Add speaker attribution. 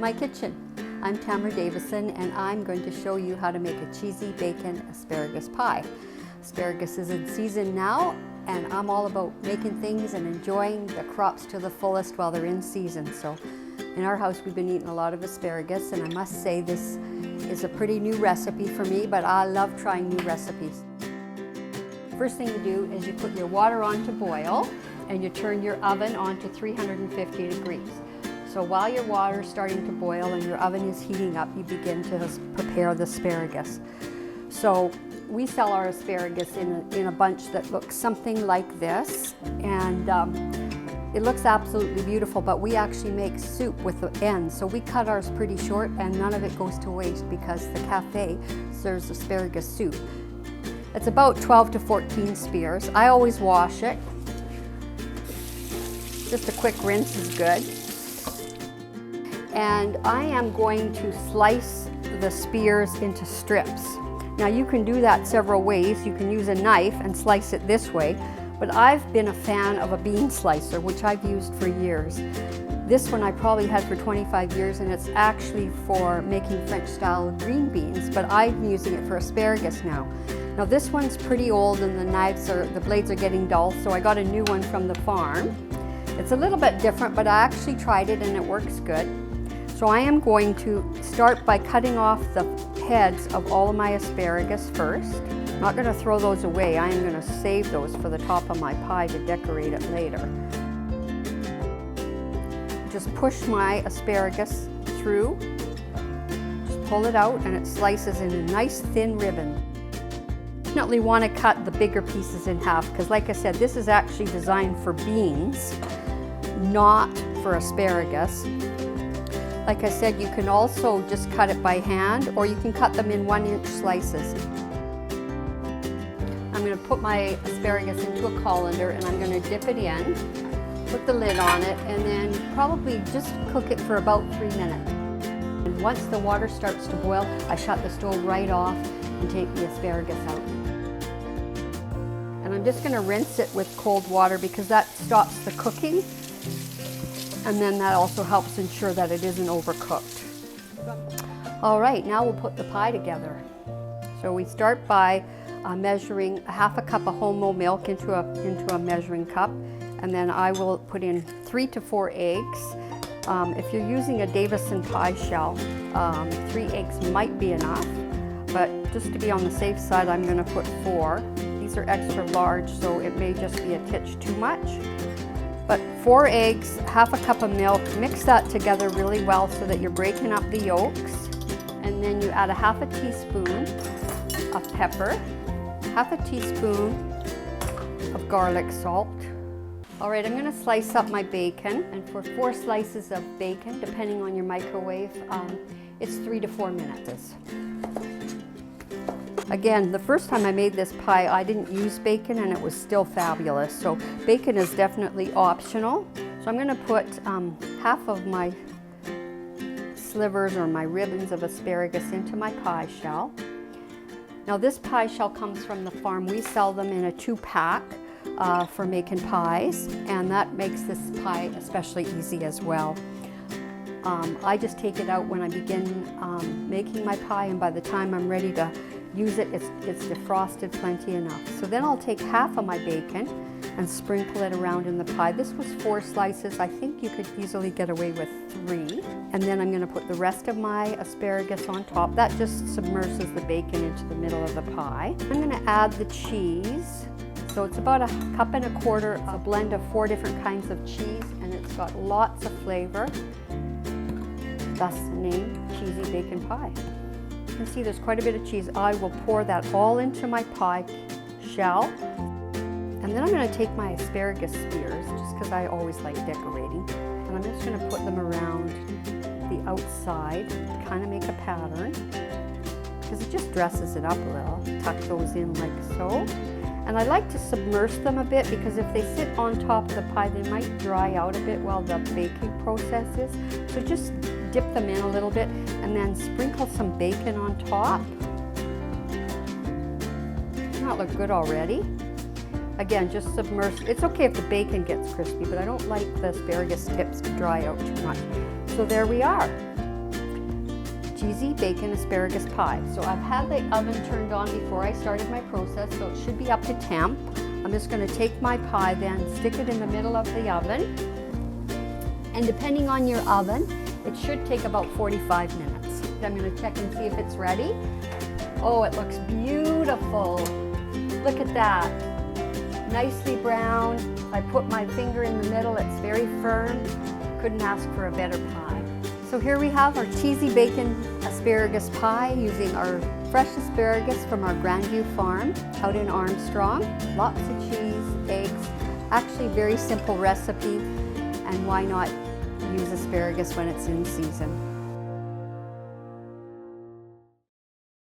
Speaker 1: my kitchen. I'm Tamra Davison, and I'm going to show you how to make a cheesy bacon asparagus pie. Asparagus is in season now, and I'm all about making things and enjoying the crops to the fullest while they're in season. So in our house we've been eating a lot of asparagus, and I must say this is a pretty new recipe for me, but I love trying new recipes. First thing you do is you put your water on to boil, and you turn your oven on to 350 degrees. So while your water is starting to boil and your oven is heating up, you begin to prepare the asparagus. So we sell our asparagus in a bunch that looks something like this, and it looks absolutely beautiful, but we actually make soup with the ends. So we cut ours pretty short, and none of it goes to waste because the cafe serves asparagus soup. It's about 12 to 14 spears. I always wash it. Just a quick rinse is good. And I am going to slice the spears into strips. Now you can do that several ways. You can use a knife and slice it this way, but I've been a fan of a bean slicer, which I've used for years. This one I probably had for 25 years, and it's actually for making French style green beans, but I'm using it for asparagus now. Now this one's pretty old and the blades are getting dull, so I got a new one from the farm. It's a little bit different, but I actually tried it and it works good. So I am going to start by cutting off the heads of all of my asparagus first. I'm not going to throw those away. I am going to save those for the top of my pie to decorate it later. Just push my asparagus through, just pull it out, and it slices in a nice thin ribbon. Definitely want to cut the bigger pieces in half because, like I said, this is actually designed for beans, not for asparagus. Like I said, you can also just cut it by hand, or you can cut them in 1-inch slices. I'm going to put my asparagus into a colander, and I'm going to dip it in, put the lid on it, and then probably just cook it for about 3 minutes. And once the water starts to boil, I shut the stove right off and take the asparagus out. And I'm just going to rinse it with cold water because that stops the cooking. And then that also helps ensure that it isn't overcooked. All right, now we'll put the pie together. So we start by measuring 1/2 cup of whole milk into a measuring cup, and then I will put in 3 to 4 eggs. If you're using a Davison pie shell, 3 eggs might be enough, but just to be on the safe side, I'm going to put 4. These are extra large, so it may just be a titch too much. But 4 eggs, 1/2 cup of milk, mix that together really well so that you're breaking up the yolks. And then you add 1/2 teaspoon of pepper, 1/2 teaspoon of garlic salt. All right, I'm gonna slice up my bacon, and for 4 slices of bacon, depending on your microwave, it's 3 to 4 minutes. Again, the first time I made this pie, I didn't use bacon and it was still fabulous. So bacon is definitely optional. So I'm gonna put 1/2 of my slivers or my ribbons of asparagus into my pie shell. Now this pie shell comes from the farm. We sell them in a 2-pack for making pies, and that makes this pie especially easy as well. I just take it out when I begin making my pie, and by the time I'm ready to use it, it's defrosted plenty enough. So then I'll take 1/2 of my bacon and sprinkle it around in the pie. This was 4 slices. I think you could easily get away with 3. And then I'm going to put the rest of my asparagus on top. That just submerges the bacon into the middle of the pie. I'm going to add the cheese. So it's about 1.25 cups, a blend of 4 different kinds of cheese, and it's got lots of flavor. Thus the name, cheesy bacon pie. You can see there's quite a bit of cheese. I will pour that all into my pie shell. And then I'm going to take my asparagus spears, just because I always like decorating. And I'm just going to put them around the outside, kind of make a pattern, because it just dresses it up a little. Tuck those in like so. And I like to submerge them a bit, because if they sit on top of the pie, they might dry out a bit while the baking process is. So just dip them in a little bit and then sprinkle some bacon on top. Doesn't that look good already? Again, just submerge. It's okay if the bacon gets crispy, but I don't like the asparagus tips to dry out too much. So there we are. cheesy bacon asparagus pie. So I've had the oven turned on before I started my process, so it should be up to temp. I'm just going to take my pie then, stick it in the middle of the oven, and depending on your oven, it should take about 45 minutes. I'm going to check and see if it's ready. Oh, it looks beautiful. Look at that. Nicely brown. I put my finger in the middle, it's very firm. Couldn't ask for a better pie. So here we have our cheesy bacon asparagus pie using our fresh asparagus from our Grandview farm out in Armstrong. Lots of cheese, eggs, actually very simple recipe, and why not use asparagus when it's in season.